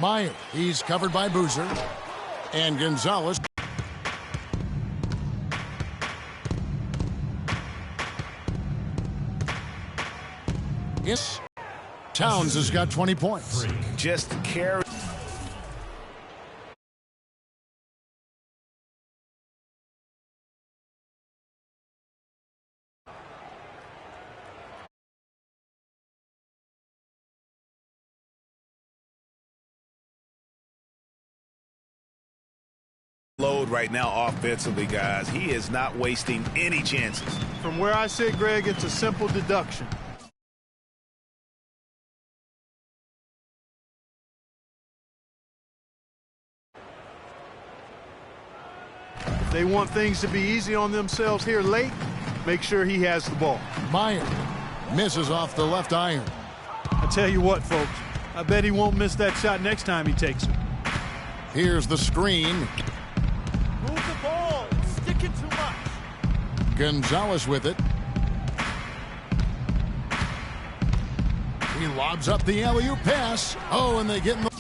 Meyer, he's covered by Boozer. And Gonzalez. Yes. Towns has got 20 points. Just carry. Load right now offensively, guys. He is not wasting any chances. From where I sit, Greg, it's a simple deduction. If they want things to be easy on themselves here late, make sure he has the ball. Meyer misses off the left iron. I tell you what, folks, I bet he won't miss that shot next time he takes it. Here's the screen. Move the ball. Stick it too much. Gonzalez with it. He lobs up the alley-oop pass. Oh, and they get in the...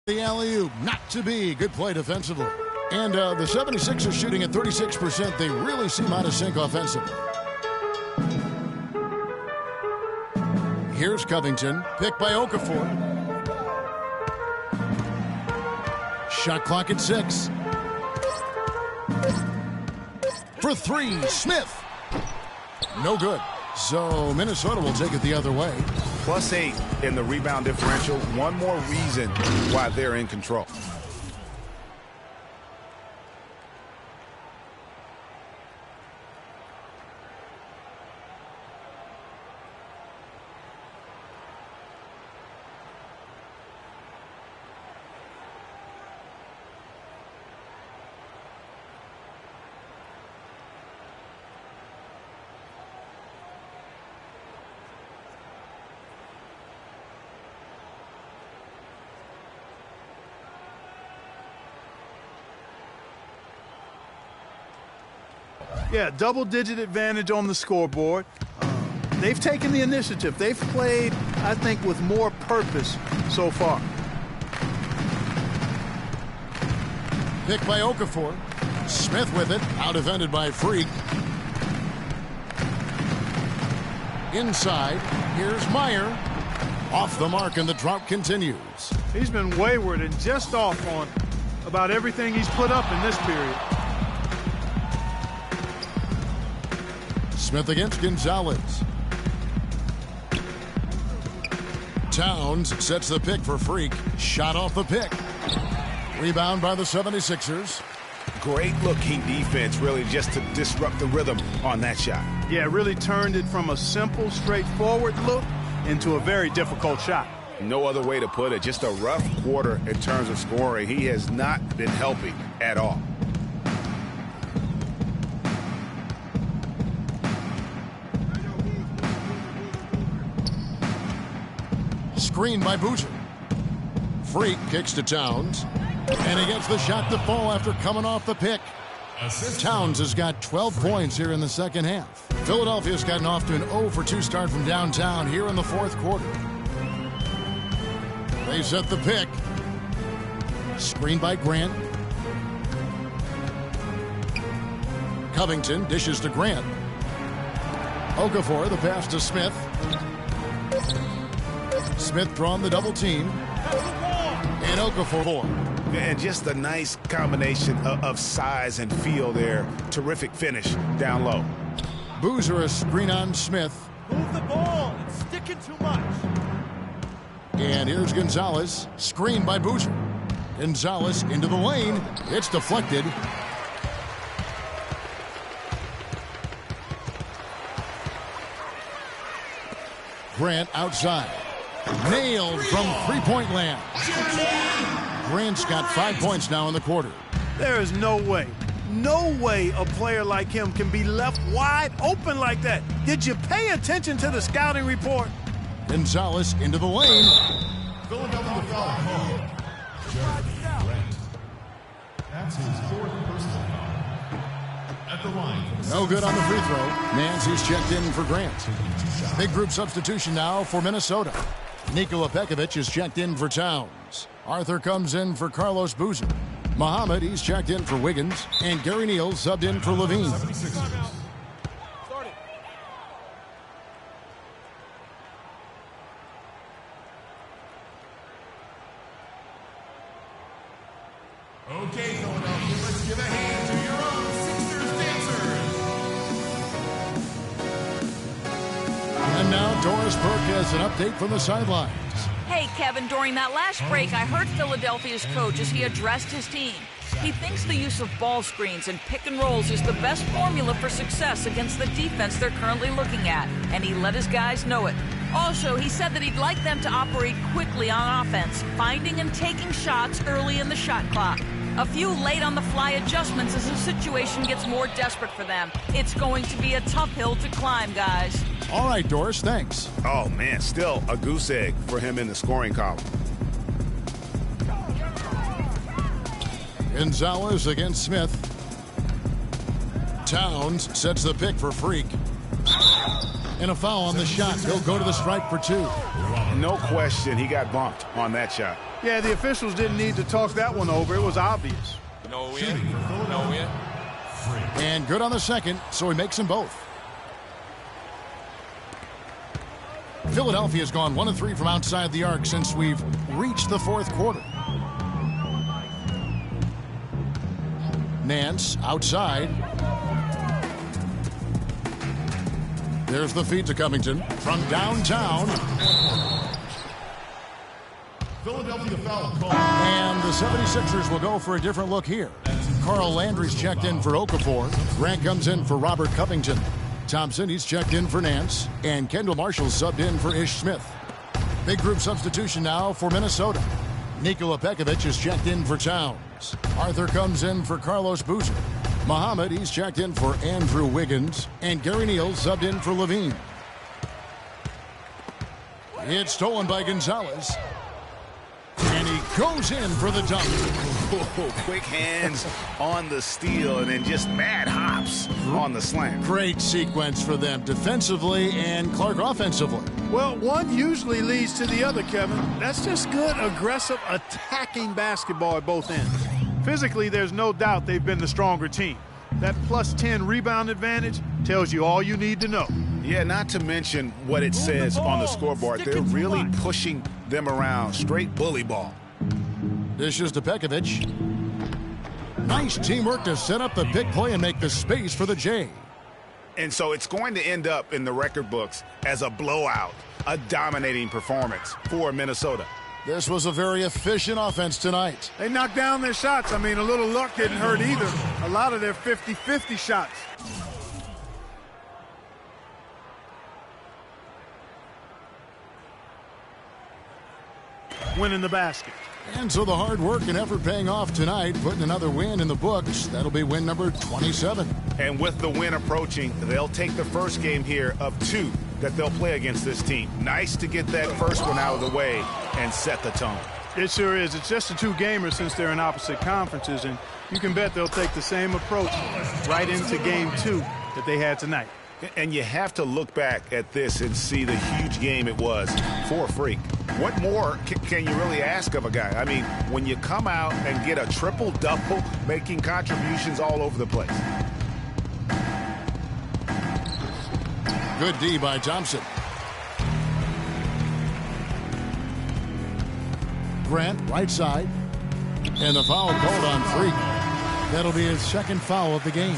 The alley-oop, not to be. Good play defensively. And the 76ers shooting at 36%. They really seem out of sync offensively. Here's Covington, picked by Okafor. Shot clock at 6. For 3, Smith. No good. So Minnesota will take it the other way. +8 in the rebound differential. One more reason why they're in control. Yeah, double-digit advantage on the scoreboard. They've taken the initiative. They've played, I think, with more purpose so far. Picked by Okafor. Smith with it. Out-defended by Freak. Inside. Here's Meyer. Off the mark, and the drought continues. He's been wayward and just off on about everything he's put up in this period. Smith against Gonzalez. Towns sets the pick for Freak. Shot off the pick. Rebound by the 76ers. Great looking defense, really, just to disrupt the rhythm on that shot. Yeah, really turned it from a simple, straightforward look into a very difficult shot. No other way to put it. Just a rough quarter in terms of scoring. He has not been helping at all. Screen by Boozer. Freak kicks to Towns. And he gets the shot to fall after coming off the pick. Towns has got 12 points here in the second half. Philadelphia's gotten off to an 0-for-2 start from downtown here in the fourth quarter. They set the pick. Screen by Grant. Covington dishes to Grant. Okafor, the pass to Smith. Smith drawn the double team. And Okafor. And just a nice combination of size and feel there. Terrific finish down low. Boozer a screen on Smith. Move the ball. It's sticking too much. And here's Gonzalez. Screen by Boozer. Gonzalez into the lane. It's deflected. Grant outside. Nailed from three-point land. Grant's got 5 points now in the quarter. There is no way a player like him can be left wide open like that. Did you pay attention to the scouting report? Gonzalez into the lane. Philadelphia foul called. Grant. That's his fourth personal foul. At the line. No good on the free throw. Nancy's checked in for Grant. Big group substitution now for Minnesota. Nikola Pekovic is checked in for Towns. Arthur comes in for Carlos Boozer. Muhammad, he's checked in for Wiggins. And Gary Neal subbed in for Levine. Okay, Philadelphia, let's give a hand to your own Sixers dancers. And now Doris Burke has an update from the sidelines. Hey, Kevin, during that last break, I heard Philadelphia's coach as he addressed his team. He thinks the use of ball screens and pick and rolls is the best formula for success against the defense they're currently looking at, and he let his guys know it. Also, he said that he'd like them to operate quickly on offense, finding and taking shots early in the shot clock. A few late-on-the-fly adjustments as the situation gets more desperate for them. It's going to be a tough hill to climb, guys. All right, Doris, thanks. Oh, man, still a goose egg for him in the scoring column. Gonzalez against Smith. Towns sets the pick for Freak. And a foul on the shot. He'll go to the strike for two. No question he got bumped on that shot. Yeah, the officials didn't need to talk that one over. It was obvious. No win. No win. And good on the second, so he makes them both. Philadelphia's gone 1 of 3 from outside the arc since we've reached the fourth quarter. Nance outside. There's the feed to Covington from downtown. Philadelphia foul called. And the 76ers will go for a different look here. Carl Landry's checked in for Okafor. Grant comes in for Robert Covington. Thompson, he's checked in for Nance. And Kendall Marshall subbed in for Ish Smith. Big group substitution now for Minnesota. Nikola Pekovic is checked in for Towns. Arthur comes in for Carlos Boozer. Muhammad, he's checked in for Andrew Wiggins. And Gary Neal subbed in for Levine. It's stolen by Gonzalez. And he goes in for the dunk. Oh, quick hands on the steal and then just mad hops on the slam. Great sequence for them defensively and Clark offensively. Well, one usually leads to the other, Kevin. That's just good, aggressive, attacking basketball at both ends. Physically, there's no doubt they've been the stronger team. That plus 10 rebound advantage tells you all you need to know. Yeah, not to mention what it says on the scoreboard. They're really pushing them around. Straight bully ball. Dishes to Pekovic. Nice teamwork to set up the big play and make the space for the J. And so it's going to end up in the record books as a blowout, a dominating performance for Minnesota. This was a very efficient offense tonight. They knocked down their shots. I mean, a little luck didn't hurt either. A lot of their 50-50 shots. Winning the basket. And so the hard work and effort paying off tonight, putting another win in the books. That'll be win number 27. And with the win approaching, they'll take the first game here of 2 that they'll play against this team. Nice to get that first one out of the way and set the tone. It sure is. It's just the two gamers since they're in opposite conferences, and you can bet they'll take the same approach right into game 2 that they had tonight. And you have to look back at this and see the huge game it was for Freak. What more can you really ask of a guy? I mean, when you come out and get a triple-double, making contributions all over the place. Good D by Thompson. Grant, right side. And the foul called on Freak. That'll be his second foul of the game.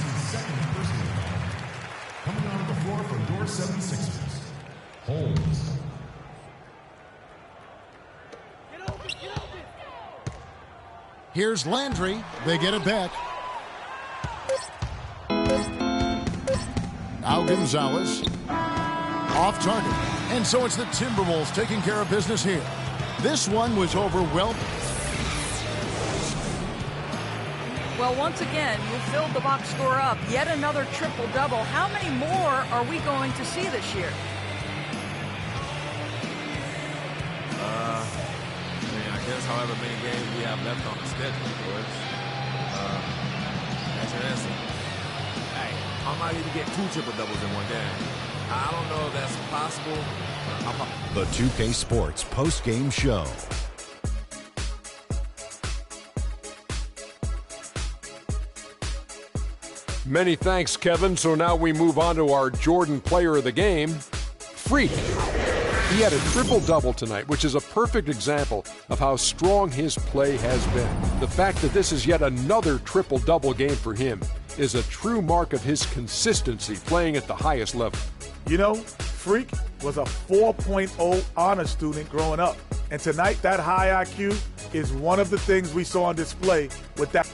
Coming onto the floor for your 76ers, Holmes. Here's Landry. They get it back. Now Gonzalez. Off target. And so it's the Timberwolves taking care of business here. This one was overwhelming. Well, once again, you filled the box score up. Yet another triple-double. How many more are we going to see this year? I guess however many games we have left on the schedule, of course. That's your answer. Hey, I might even get 2 triple-doubles in one game. I don't know if that's possible. The 2K Sports post-game show. Many thanks, Kevin. So now we move on to our Jordan player of the game, Freak. He had a triple-double tonight, which is a perfect example of how strong his play has been. The fact that this is yet another triple-double game for him is a true mark of his consistency playing at the highest level. You know, Freak was a 4.0 honor student growing up. And tonight, that high IQ is one of the things we saw on display with that.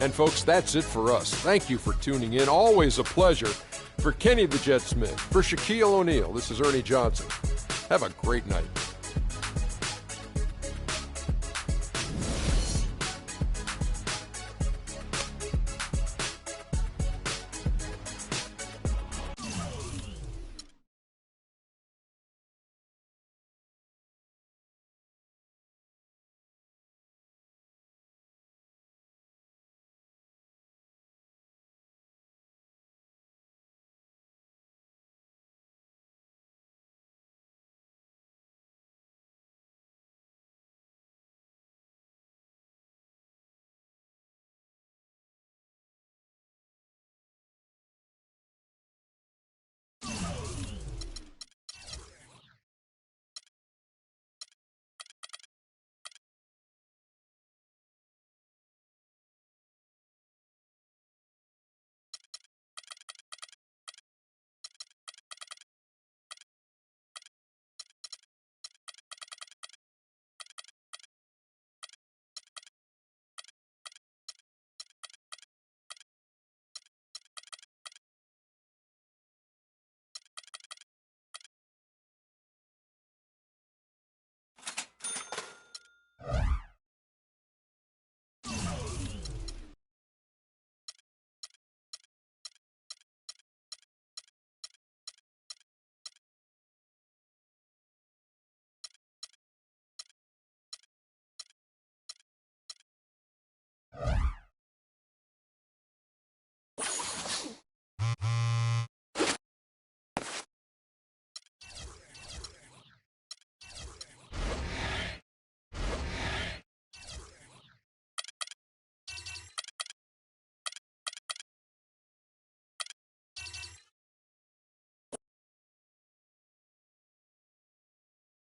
And folks, that's it for us. Thank you for tuning in. Always a pleasure. For Kenny the Jet Smith, for Shaquille O'Neal, this is Ernie Johnson. Have a great night.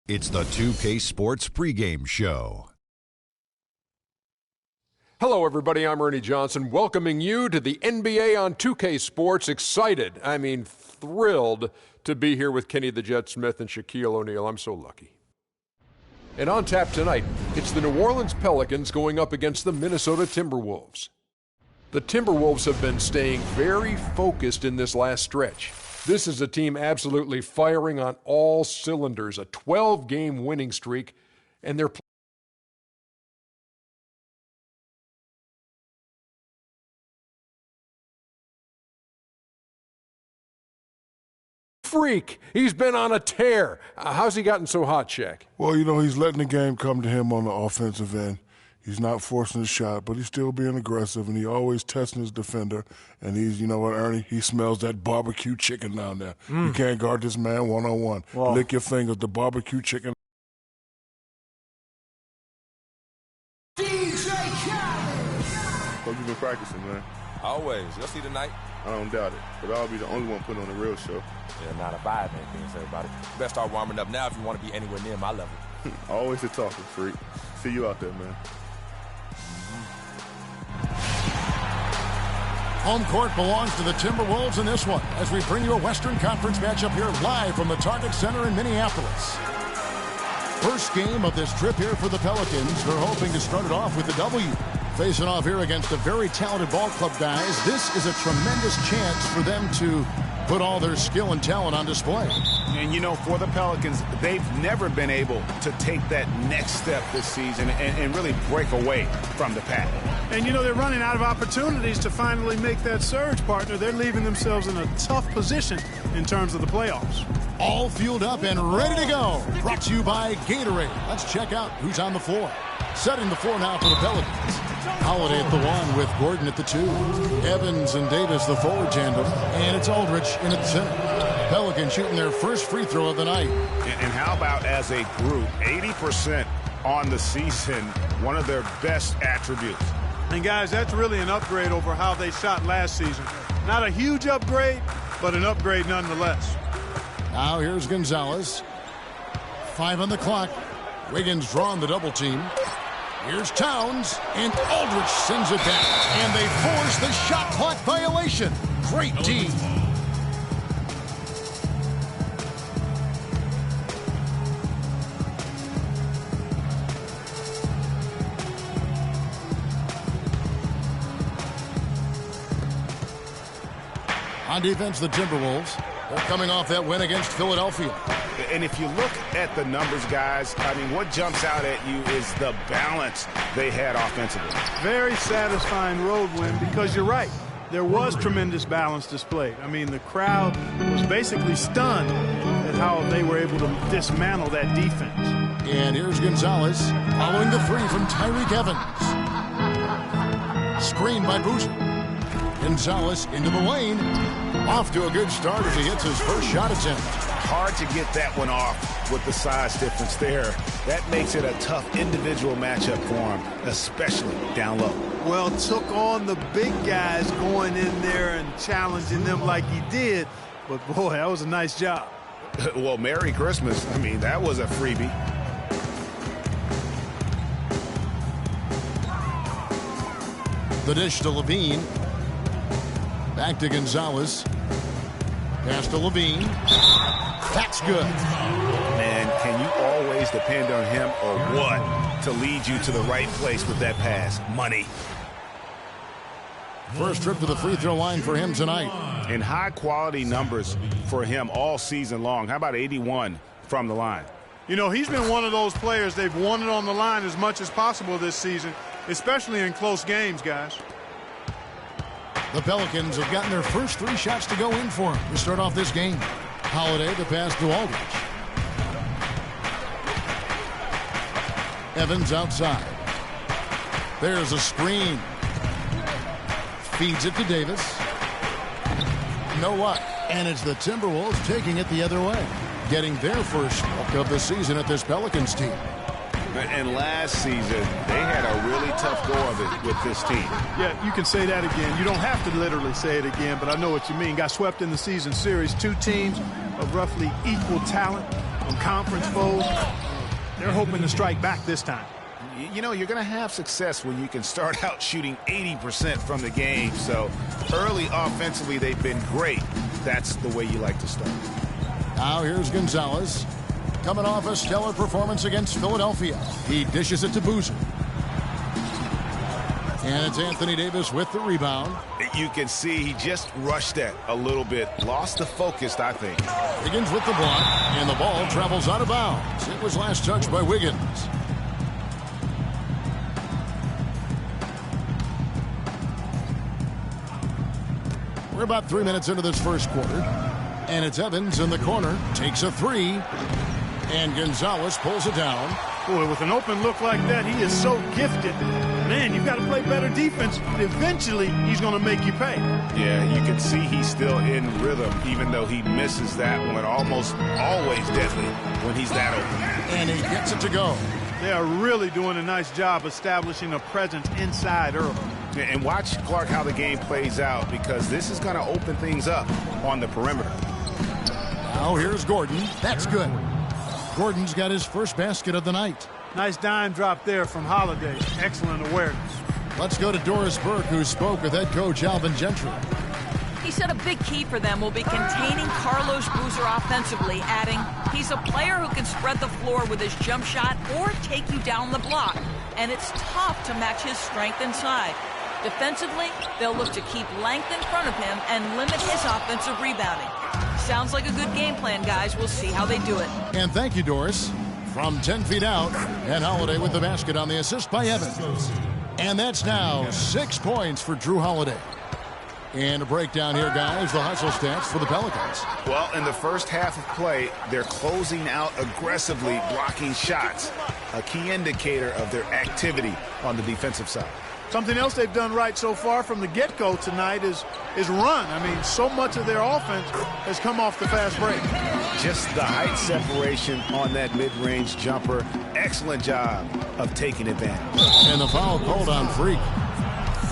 It's the 2K Sports pregame show. Hello, everybody. I'm Ernie Johnson, welcoming you to the NBA on 2K Sports. Excited, thrilled to be here with Kenny the Jet Smith and Shaquille O'Neal. I'm so lucky. And on tap tonight, it's the New Orleans Pelicans going up against the Minnesota Timberwolves. The Timberwolves have been staying very focused in this last stretch. This is a team absolutely firing on all cylinders, a 12-game winning streak, and they're freak. He's been on a tear. How's he gotten so hot, Shaq? Well, he's letting the game come to him on the offensive end. He's not forcing the shot, but he's still being aggressive, and he always testing his defender. And he's, you know what, Ernie? He smells that barbecue chicken down there. You can't guard this man one-on-one. Wow. Lick your fingers, the barbecue chicken. Hope you've been practicing, man. Always. You'll see tonight. I don't doubt it, but I'll be the only one putting on a real show. Yeah, not a vibe, anything, so everybody. You better start warming up now if you want to be anywhere near my level. Always a talking, freak. See you out there, man. Home court belongs to the Timberwolves in this one as we bring you a Western Conference matchup here live from the Target Center in Minneapolis. First game of this trip here for the Pelicans. They're hoping to start it off with a W. Facing off here against a very talented ball club, guys. This is a tremendous chance for them to put all their skill and talent on display. And, for the Pelicans, they've never been able to take that next step this season and really break away from the pack. And, they're running out of opportunities to finally make that surge, partner. They're leaving themselves in a tough position in terms of the playoffs. All fueled up and ready to go. Brought to you by Gatorade. Let's check out who's on the floor. Setting the floor now for the Pelicans. Holiday at the 1 with Gordon at the 2. Evans and Davis the forward tandem. And it's Aldridge in at the center. Pelicans shooting their first free throw of the night. And how about as a group, 80% on the season, one of their best attributes. And, guys, that's really an upgrade over how they shot last season. Not a huge upgrade, but an upgrade nonetheless. Now here's Gonzalez. 5 on the clock. Wiggins drawing the double team. Here's Towns, and Aldridge sends it back. And they force the shot clock violation. Great D. On defense, the Timberwolves. They're coming off that win against Philadelphia. And if you look at the numbers, guys, what jumps out at you is the balance they had offensively. Very satisfying road win because you're right. There was tremendous balance displayed. The crowd was basically stunned at how they were able to dismantle that defense. And here's Gonzalez following the 3 from Tyreek Evans. Screen by Boozer. Gonzalez into the lane. Off to a good start as he hits his first shot attempt. Hard to get that one off with the size difference there. That makes it a tough individual matchup for him, especially down low. Well, took on the big guys going in there and challenging them like he did. But, boy, that was a nice job. Well, Merry Christmas. That was a freebie. The dish to Levine. Back to Gonzalez. Pass to Levine. That's good. Man, can you always depend on him or what to lead you to the right place with that pass? Money. First trip to the free throw line for him tonight. And high-quality numbers for him all season long. How about 81 from the line? He's been one of those players they've wanted on the line as much as possible this season, especially in close games, guys. The Pelicans have gotten their first 3 shots to go in for him to start off this game. Holiday, the pass to Aldridge. Evans outside. There's a screen. Feeds it to Davis. No luck. And it's the Timberwolves taking it the other way. Getting their first look of the season at this Pelicans team. And last season, they had a really tough go of it with this team. Yeah, you can say that again. You don't have to literally say it again, but I know what you mean. Got swept in the season series. 2 teams of roughly equal talent on conference foes. They're hoping to strike back this time. You're going to have success when you can start out shooting 80% from the game. So early offensively, they've been great. That's the way you like to start. Now here's Gonzalez. Coming off a stellar performance against Philadelphia. He dishes it to Boozer. And it's Anthony Davis with the rebound. You can see he just rushed that a little bit. Lost the focus, I think. Wiggins with the block. And the ball travels out of bounds. It was last touched by Wiggins. We're about 3 minutes into this first quarter. And it's Evans in the corner. Takes a three. And Gonzalez pulls it down. Boy, with an open look like that, he is so gifted. Man, you've got to play better defense. Eventually, he's going to make you pay. Yeah, you can see he's still in rhythm, even though he misses that one. Almost always deadly when he's that open. And he gets it to go. They are really doing a nice job establishing a presence inside early. And watch, Clark, how the game plays out, because this is going to open things up on the perimeter. Now here's Gordon. That's good. Gordon's got his first basket of the night. Nice dime drop there from Holiday. Excellent awareness. Let's go to Doris Burke, who spoke with head coach Alvin Gentry. He said a big key for them will be containing Carlos Boozer offensively, adding, he's a player who can spread the floor with his jump shot or take you down the block, and it's tough to match his strength inside. Defensively, they'll look to keep length in front of him and limit his offensive rebounding. Sounds like a good game plan, guys. We'll see how they do it. And thank you, Doris. From 10 feet out, and Holiday with the basket on the assist by Evans. And that's now 6 points for Drew Holiday. And a breakdown here, guys, the hustle stats for the Pelicans. Well, in the first half of play, they're closing out aggressively, blocking shots, a key indicator of their activity on the defensive side. Something else they've done right so far from the get-go tonight is run. I mean, so much of their offense has come off the fast break. Just the height separation on that mid-range jumper. Excellent job of taking advantage. And the foul called on Freak.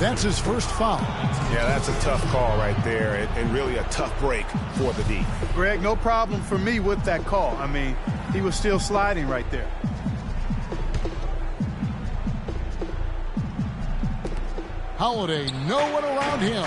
That's his first foul. Yeah, that's a tough call right there, and really a tough break for the D. Greg, no problem for me with that call. I mean, he was still sliding right there. Holiday, no one around him.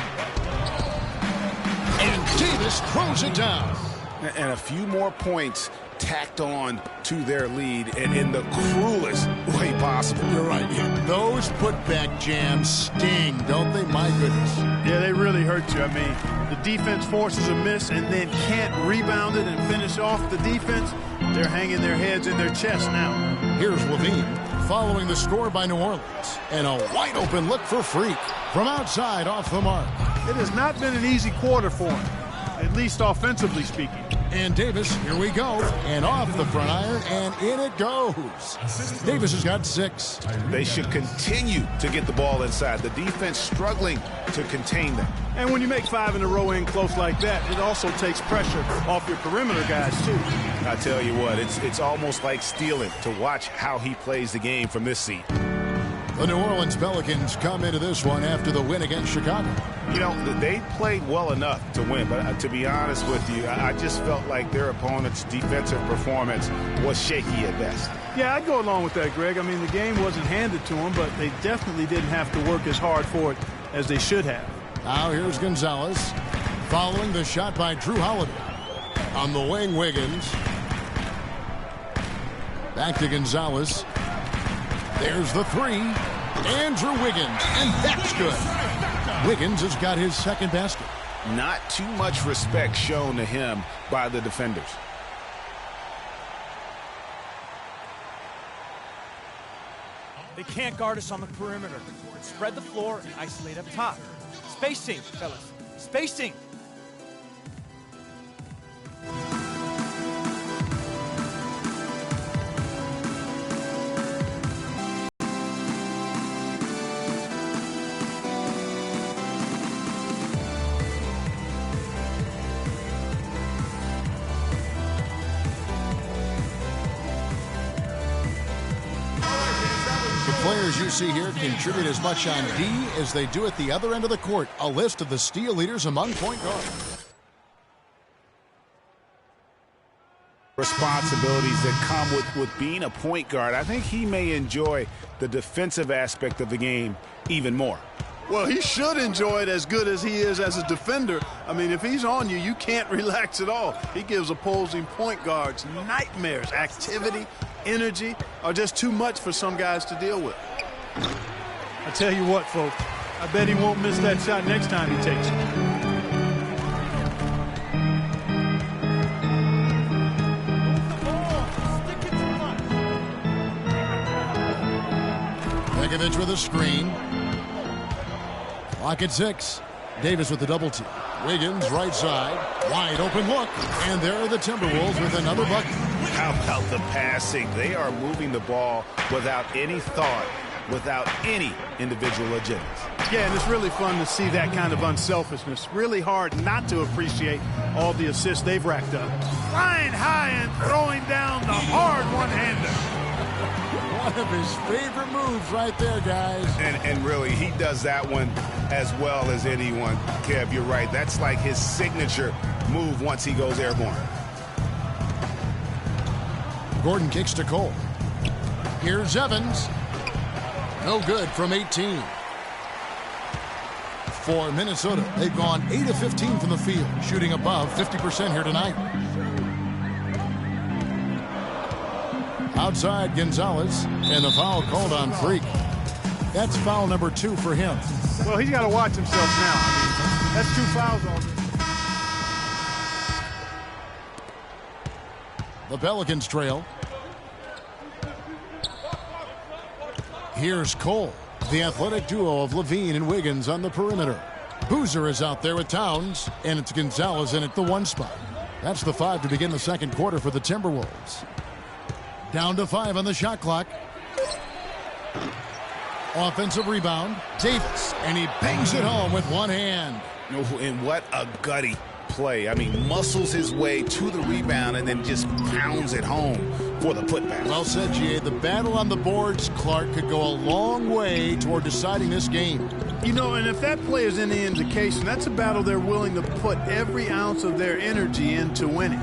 And Davis throws it down. And a few more points tacked on to their lead, and in the cruelest way possible. You're right. Yeah. Those putback jams sting, don't they? My goodness. Yeah, they really hurt you. I mean, the defense forces a miss and then can't rebound it and finish off the defense. They're hanging their heads in their chest now. Here's Levine following the score by New Orleans. And a wide open look for Freak from outside off the mark. It has not been an easy quarter for him, at least offensively speaking. And Davis, here we go, and off the front iron, and in it goes. Davis has got 6. They should continue to get the ball inside. The defense struggling to contain them. And when you make 5 in a row in close like that, it also takes pressure off your perimeter guys, too. I tell you what, it's almost like stealing to watch how he plays the game from this seat. The New Orleans Pelicans come into this one after the win against Chicago. You know, they played well enough to win, but to be honest with you, I just felt like their opponent's defensive performance was shaky at best. Yeah, I'd go along with that, Greg. I mean, the game wasn't handed to them, but they definitely didn't have to work as hard for it as they should have. Now here's Gonzalez following the shot by Drew Holiday. On the wing, Wiggins. Back to Gonzalez. There's the 3. Andrew Wiggins, and that's good. Wiggins has got his second basket. Not too much respect shown to him by the defenders. They can't guard us on the perimeter. Spread the floor and isolate up top. Spacing, fellas. Spacing. Players you see here contribute as much on D as they do at the other end of the court. A list of the steal leaders among point guards. Responsibilities that come with being a point guard. I think he may enjoy the defensive aspect of the game even more. Well, he should enjoy it as good as he is as a defender. I mean, if he's on you, you can't relax at all. He gives opposing point guards nightmares. Activity, energy are just too much for some guys to deal with. I tell you what, folks, I bet he won't miss that shot next time he takes it. Begovic with a screen. Clock at 6. Davis with the double team. Wiggins right side. Wide open look, and there are the Timberwolves with another bucket. How about the passing? They are moving the ball without any thought, without any individual agendas. Yeah, and it's really fun to see that kind of unselfishness. Really hard not to appreciate all the assists they've racked up. Flying high and throwing down the hard one-hander. One of his favorite moves right there, guys. And really, he does that one as well as anyone. Kev, you're right. That's like his signature move once he goes airborne. Gordon kicks to Cole. Here's Evans. No good from 18. For Minnesota, they've gone 8 of 15 from the field, shooting above 50% here tonight. Outside Gonzalez, and the foul called on Freak. That's foul number 2 for him. Well, he's got to watch himself now. I mean, that's 2 fouls already. The Pelicans trail. Here's Cole, the athletic duo of Levine and Wiggins on the perimeter. Boozer is out there with Towns, and it's Gonzalez in at the 1 spot. That's the 5 to begin the second quarter for the Timberwolves. Down to 5 on the shot clock. Offensive rebound, Davis, and he bangs it home with one hand. And what a gutty play. I mean, muscles his way to the rebound and then just pounds it home for the putback. Well said, G.A. The battle on the boards, Clark, could go a long way toward deciding this game. You know, and if that play is any indication, that's a battle they're willing to put every ounce of their energy into winning.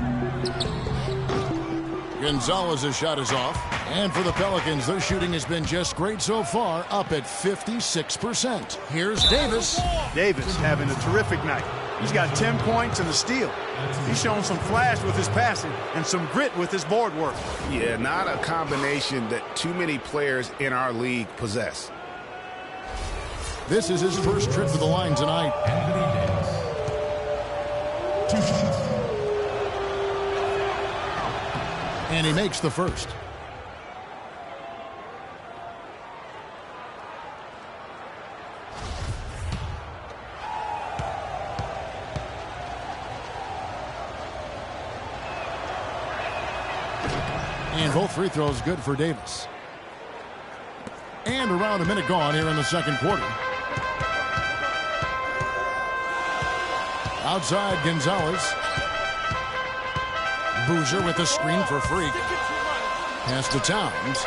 Gonzalez's shot is off. And for the Pelicans, their shooting has been just great so far, up at 56%. Here's Davis. Davis having a terrific night. He's got 10 points and a steal. He's shown some flash with his passing and some grit with his board work. Yeah, not a combination that too many players in our league possess. This is his first trip to the line tonight. Two shots. And he makes the first. And both free throws good for Davis. And around a minute gone here in the second quarter. Outside Gonzalez. Boozer with the screen for Freak. Pass to Towns.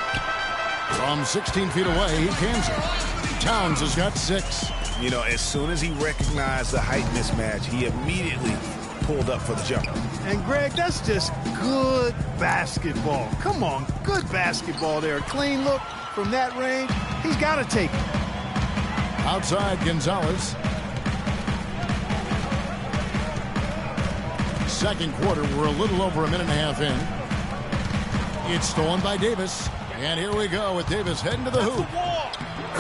From 16 feet away, he cans it. Towns has got 6. You know, as soon as he recognized the height mismatch, he immediately pulled up for the jumper. And, Greg, that's just good basketball. Come on, good basketball there. A clean look from that range. He's got to take it. Outside Gonzalez. Second quarter, we're a little over a minute and a half in. It's stolen by Davis. And here we go with Davis heading to the hoop.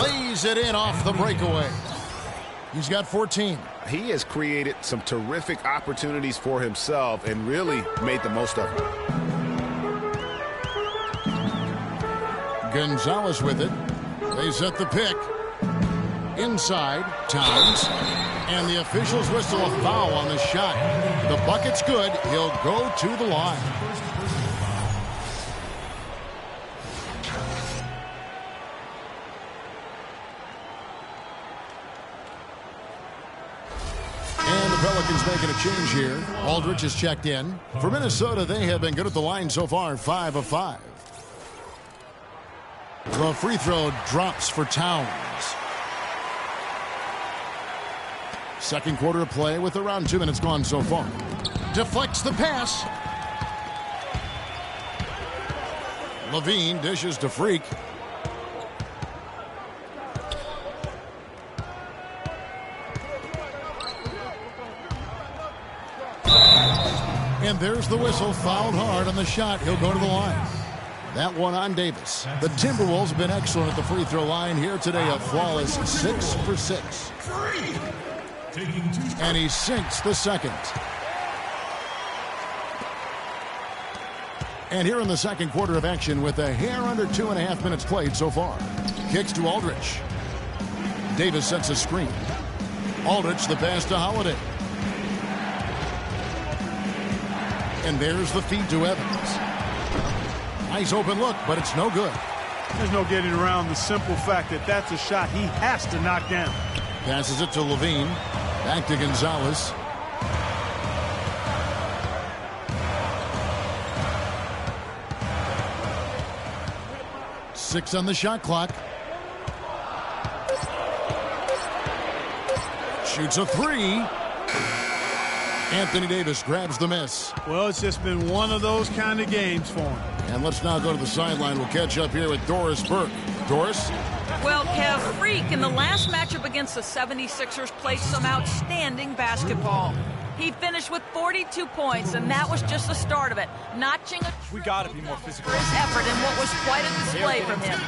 Lays it in off the breakaway. He's got 14. He has created some terrific opportunities for himself and really made the most of them. Gonzalez with it. They set the pick. Inside, Towns. And the officials whistle a foul on the shot. The bucket's good. He'll go to the line. And the Pelicans making a change here. Aldridge is checked in. For Minnesota, they have been good at the line so far, 5 of 5. The free throw drops for Towns. Second quarter of play with around 2 minutes gone so far. Deflects the pass. Levine dishes to Freak. And there's the whistle, fouled hard on the shot. He'll go to the line. That one on Davis. The Timberwolves have been excellent at the free throw line here today. A flawless 6 for 6. And he sinks the second. And here in the second quarter of action with a hair under 2.5 minutes played so far. Kicks to Aldridge. Davis sets a screen. Aldridge the pass to Holiday. And there's the feed to Evans. Nice open look, but it's no good. There's no getting around the simple fact that that's a shot he has to knock down. Passes it to Levine. Back to Gonzalez. Six on the shot clock. Shoots a three. Anthony Davis grabs the miss. Well, it's just been one of those kind of games for him. And let's now go to the sideline. We'll catch up here with Doris Burke. Doris? Well, Kev, Freak in the last matchup against the 76ers played some outstanding basketball. He finished with 42 points, and that was just the start of it. Notching a We got to be more physical. his effort in what was quite a display from him.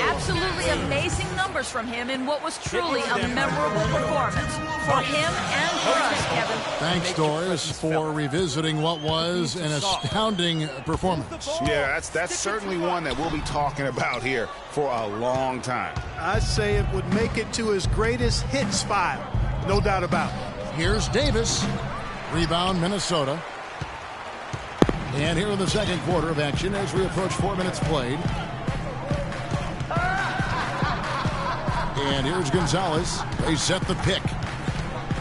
Absolutely amazing numbers from him in what was truly a memorable performance for him and for us, Kevin. Thanks, Doris, for revisiting what was an astounding performance. Yeah, that's certainly one that we'll be talking about here for a long time. I'd say it would make it to his greatest hits file. No doubt about it. Here's Davis. Rebound, Minnesota. And here in the second quarter of action as we approach 4 minutes played. And here's Gonzalez. They set the pick.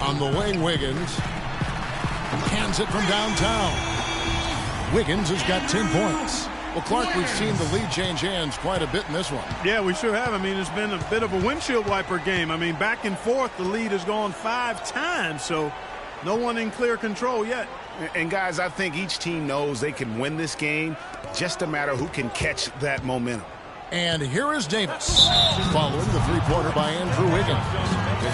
On the wing, Wiggins. Hands it from downtown. Wiggins has got 10 points. Well, Clark, we've seen the lead change hands quite a bit in this one. Yeah, we sure have. I mean, it's been a bit of a windshield wiper game. I mean, back and forth, the lead has gone 5 times, so no one in clear control yet. And, guys, I think each team knows they can win this game. Just a matter who can catch that momentum. And here is Davis, following the three-pointer by Andrew Wiggins.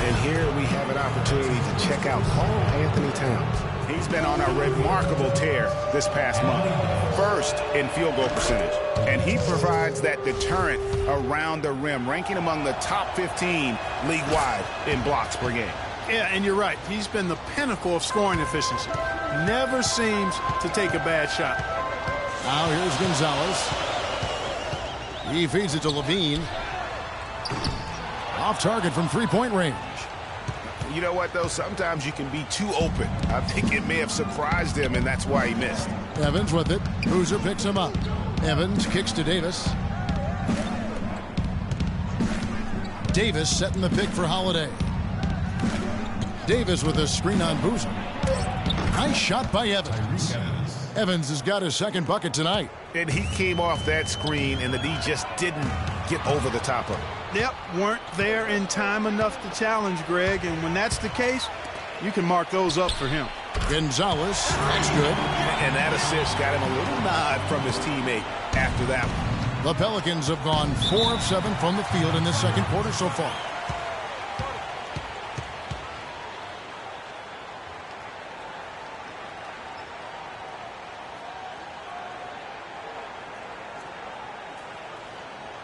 And here we have an opportunity to check out Karl Anthony Towns. He's been on a remarkable tear this past month. First in field goal percentage. And he provides that deterrent around the rim, ranking among the top 15 league-wide in blocks per game. Yeah, and you're right. He's been the pinnacle of scoring efficiency. Never seems to take a bad shot. Now here's Gonzalez. He feeds it to Levine. Off target from three-point range. You know what, though? Sometimes you can be too open. I think it may have surprised him, and that's why he missed. Evans with it. Boozer picks him up. Evans kicks to Davis. Davis setting the pick for Holiday. Davis with a screen on Boozer. Nice shot by Evans. Evans has got his second bucket tonight. And he came off that screen, and the D just didn't get over the top of it. Yep, weren't there in time enough to challenge Greg, and when that's the case, you can mark those up for him. Gonzalez, that's good. And that assist got him a little nod from his teammate after that one. The Pelicans have gone 4 of 7 from the field in this second quarter so far.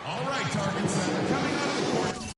All right, targets coming out of the court.